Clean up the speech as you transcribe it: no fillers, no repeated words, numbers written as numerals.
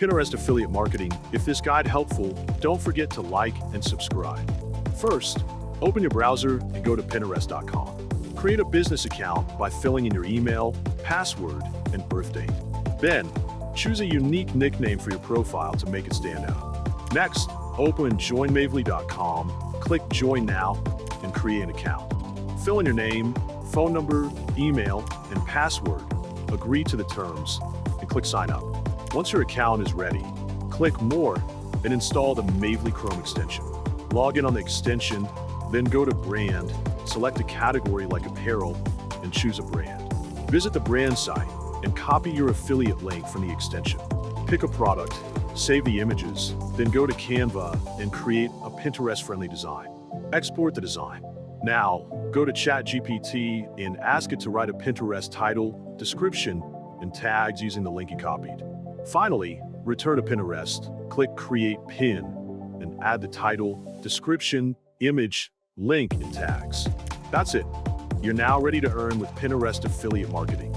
Pinterest affiliate marketing. If this guide helpful, don't forget to like and subscribe. First, open your browser and go to Pinterest.com. Create a business account by filling in your email, password, and birth date. Then, choose a unique nickname for your profile to make it stand out. Next, open 𝗕𝘂𝘀𝗶𝗶𝗀𝘀, click Join Now, and create an account. Fill in your name, phone number, email, and password. Agree to the terms, and click Sign Up. Once your account is ready, click More and install the 𝗕𝘂𝗀𝗀𝗀𝗀 extension. Log in on the extension, then go to Brand, select a category like apparel, and choose a brand. Visit the brand site and copy your affiliate link from the extension. Pick a product, save the images, then go to Canva and create a Pinterest-friendly design. Export the design. Now, go to ChatGPT and ask it to write a Pinterest title, description, and tags using the link you copied. Finally, return to Pinterest, click Create Pin, and add the title, description, image, link, and tags. That's it. You're now ready to earn with Pinterest affiliate marketing.